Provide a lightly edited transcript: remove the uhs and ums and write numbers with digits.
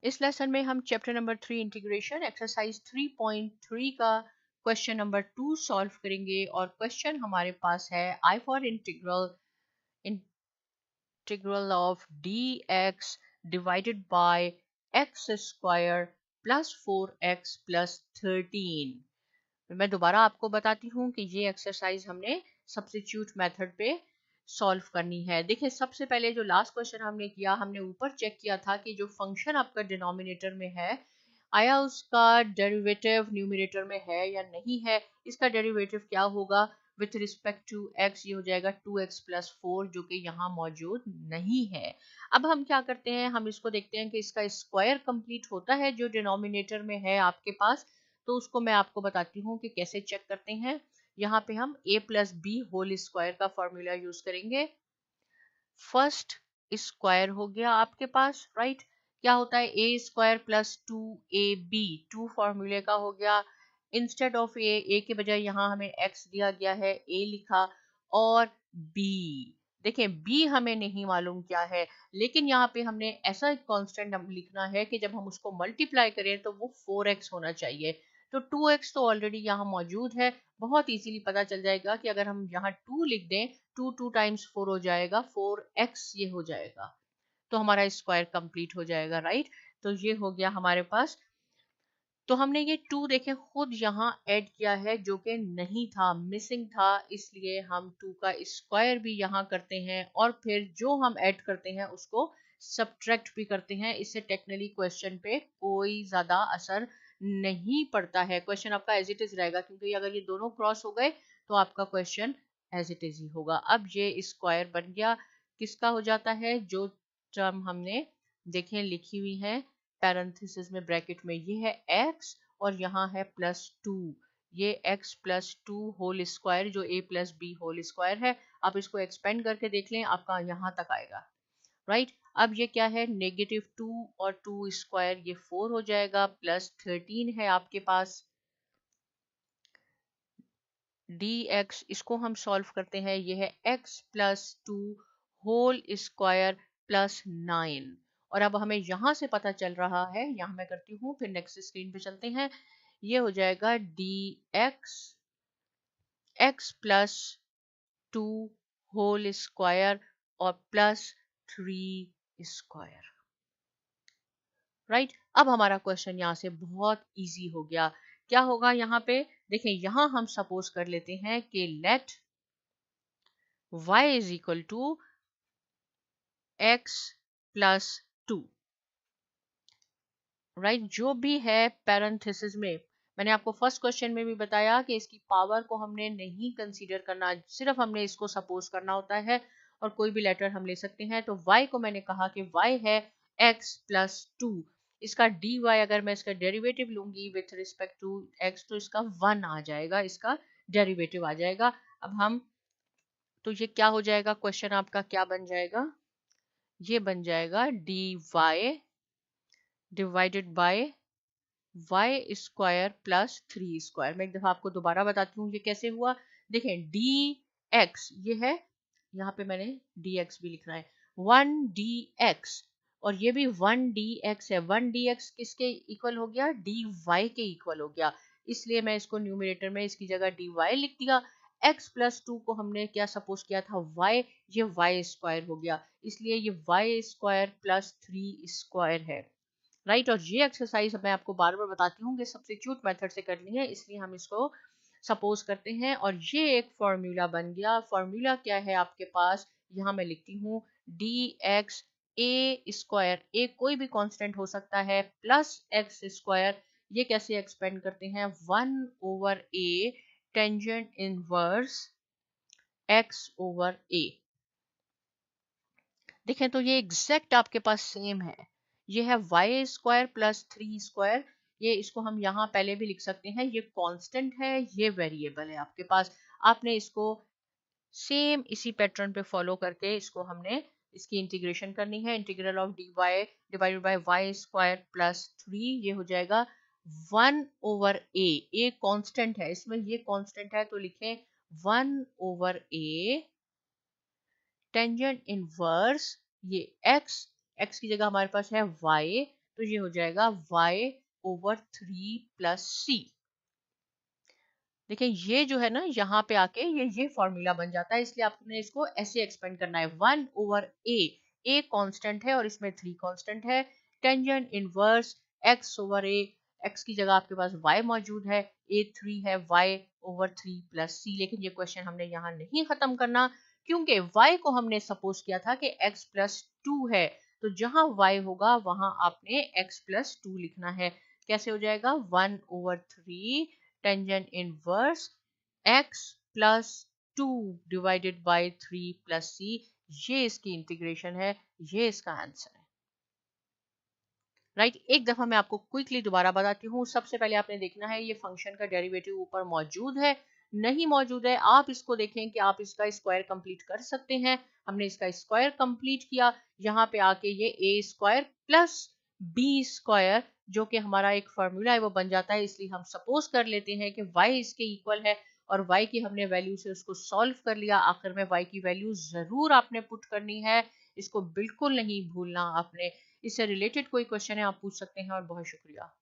इस लेसन में हम चैप्टर नंबर 3 इंटीग्रेशन एक्सरसाइज 3.3 का क्वेश्चन नंबर 2 सॉल्व करेंगे और क्वेश्चन हमारे पास है I for integral of dx divided by x square plus 4x plus 13। मैं दोबारा आपको बताती हूँ कि ये एक्सरसाइज हमने सब्स्टिट्यूट मेथड पे सॉल्व करनी है। देखिए सबसे पहले जो लास्ट क्वेश्चन हमने किया, हमने ऊपर चेक किया था कि जो फंक्शन आपका डिनोमिनेटर में है आया उसका डेरिवेटिव न्यूमरेटर में है या नहीं है। इसका डेरिवेटिव क्या होगा विथ रिस्पेक्ट टू x, ये हो जाएगा 2x प्लस 4 जो कि यहाँ मौजूद नहीं है। अब हम क्या करते हैं, हम इसको देखते हैं कि इसका स्क्वायर कंप्लीट होता है जो डिनोमिनेटर में है आपके पास। तो उसको मैं आपको बताती हूँ कि कैसे चेक करते हैं। यहाँ पे हम a plus b whole square का फॉर्मूला यूज करेंगे। फर्स्ट स्क्वायर हो गया आपके पास, राइट। क्या होता है ए स्क्वायर प्लस 2ab, 2 फॉर्मूले का हो गया। इंस्टेड ऑफ ए के बजाय यहाँ हमें x दिया गया है, a लिखा और b। देखें b हमें नहीं मालूम क्या है, लेकिन यहाँ पे हमने ऐसा एक कांस्टेंट लिखना है कि जब हम उसको मल्टीप्लाई करें तो वो 4x होना चाहिए। तो 2x तो ऑलरेडी यहाँ मौजूद है, बहुत इजीली पता चल जाएगा कि अगर हम यहाँ 2 लिख दें, 2 टाइम्स 4 हो जाएगा, 4x ये हो जाएगा, तो हमारा स्क्वायर कंप्लीट हो जाएगा, राइट। तो ये हो गया हमारे पास। तो हमने ये 2 देखे खुद यहाँ ऐड किया है जो कि नहीं था, मिसिंग था, इसलिए हम 2 का स्क्वायर भी यहाँ करते हैं और फिर जो हम ऐड करते हैं उसको सब्ट्रैक्ट भी करते हैं। इससे टेक्निकली क्वेश्चन पे कोई ज्यादा असर नहीं पड़ता है, क्वेश्चन आपका एज इट इज रहेगा, क्योंकि अगर ये दोनों क्रॉस हो गए तो आपका क्वेश्चन एज इट इज ही होगा। अब ये स्क्वायर बन गया, किसका हो जाता है, जो टर्म हमने देखें लिखी हुई है पैरेंथेसिस में ब्रैकेट में, ये है x और यहाँ है प्लस 2, ये x प्लस 2 होल स्क्वायर जो a plus b whole square है। आप इसको एक्सपेंड करके देख लें, आपका यहाँ तक आएगा, राइट। अब ये क्या है, नेगेटिव 2 और 2 स्क्वायर, ये 4 हो जाएगा, प्लस 13 है आपके पास dx। इसको हम सॉल्व करते हैं, ये है x plus 2 whole square plus 9। और अब हमें यहां से पता चल रहा है, यहां मैं करती हूँ फिर नेक्स्ट स्क्रीन पे चलते हैं, ये हो जाएगा dx x plus 2 whole square और प्लस 3 स्क्वायर, राइट। अब हमारा क्वेश्चन यहाँ से बहुत इजी हो गया। क्या होगा यहाँ पे, देखें यहाँ हम सपोज कर लेते हैं कि let y is equal to x plus 2, right. जो भी है पैरेंथेसिस में, मैंने आपको फर्स्ट क्वेश्चन में भी बताया कि इसकी पावर को हमने नहीं कंसीडर करना, सिर्फ हमने इसको सपोज करना होता है और कोई भी लेटर हम ले सकते हैं। तो y को मैंने कहा कि y है x प्लस 2, इसका dy अगर मैं इसका डेरिवेटिव लूंगी विथ रिस्पेक्ट टू x तो इसका 1 आ जाएगा, इसका डेरिवेटिव आ जाएगा। अब हम तो ये क्या हो जाएगा, क्वेश्चन आपका क्या बन जाएगा, ये बन जाएगा dy divided by y square plus 3 square. मैं एक दफा आपको दोबारा बताती हूँ ये कैसे हुआ। देखें dx ये है, यहाँ पे मैंने dx भी लिखना है, 1 dx और ये भी 1 dx है। 1 dx किसके इक्वल हो गया, dy के इक्वल हो गया, इसलिए मैं इसको न्यूमरेटर में इसकी जगह dy लिख दिया। x प्लस 2 को हमने क्या सपोज किया था, y, ये y स्क्वायर हो गया, इसलिए ये y स्क्वायर प्लस 3 स्क्वायर है, राइट। और ये एक्सरसाइज मैं आपको बार बार बताती हूँ कि सब्स्टिट्यूट मेथड से करनी है, इसलिए हम इसको सपोज करते हैं और ये एक फॉर्मूला बन गया। फॉर्मूला क्या है आपके पास, यहाँ मैं लिखती हूँ dx a स्क्वायर, a कोई भी कांस्टेंट हो सकता है, प्लस x स्क्वायर, ये कैसे एक्सपेंड करते हैं, 1 over a tangent inverse x over a। देखें तो ये एग्जैक्ट आपके पास सेम है, ये है y स्क्वायर प्लस 3 स्क्वायर, ये इसको हम यहाँ पहले भी लिख सकते हैं, ये कांस्टेंट है, ये वेरिएबल है आपके पास। आपने इसको सेम इसी पैटर्न पे फॉलो करके इसको हमने इसकी इंटीग्रेशन करनी है। Integral of dy divided by y square plus 3, ये हो जाएगा 1 ओवर a कांस्टेंट है, इसमें ये कांस्टेंट है तो लिखें 1 ओवर a टेंजेंट इनवर्स ये x की जगह हमारे पास है y तो ये हो जाएगा y/3 + c। देखिए ये जो है ना यहाँ पे आके ये फॉर्मूला बन जाता है, इसलिए आपने इसको ऐसे एक्सपेंड करना है 1/a। a कांस्टेंट है और इसमें 3 कांस्टेंट है। टेंजेंट इनवर्स x/a, x की जगह आपके पास y मौजूद है, a3 है, y/3 + c। लेकिन ये क्वेश्चन हमने यहाँ नहीं खत्म करना, क्योंकि y को हमने सपोज किया था कि x + 2 है, तो जहां y होगा वहां आपने x + 2 लिखना है। कैसे हो जाएगा 1/3 tangent inverse x + 2 divided by 3 + c। ये इसकी इंटीग्रेशन है, ये इसका आंसर है। राइट एक दफा मैं आपको क्विकली दोबारा बताती हूँ। सबसे पहले आपने देखना है ये फंक्शन का डेरिवेटिव ऊपर मौजूद है, नहीं मौजूद है आप इसको देखें कि आप इसका स्क्वायर कंप्लीट कर सकते हैं। हमने इसका स्क्वायर कंप्लीट किया, यहाँ पे आके ये a² + b², जो कि हमारा एक फार्मूला है, वो बन जाता है। इसलिए हम सपोज कर लेते हैं कि y इसके इक्वल है और y की हमने वैल्यू से उसको सॉल्व कर लिया। आखिर में y की वैल्यू जरूर आपने पुट करनी है, इसको बिल्कुल नहीं भूलना आपने। इससे रिलेटेड कोई क्वेश्चन है आप पूछ सकते हैं, और बहुत शुक्रिया।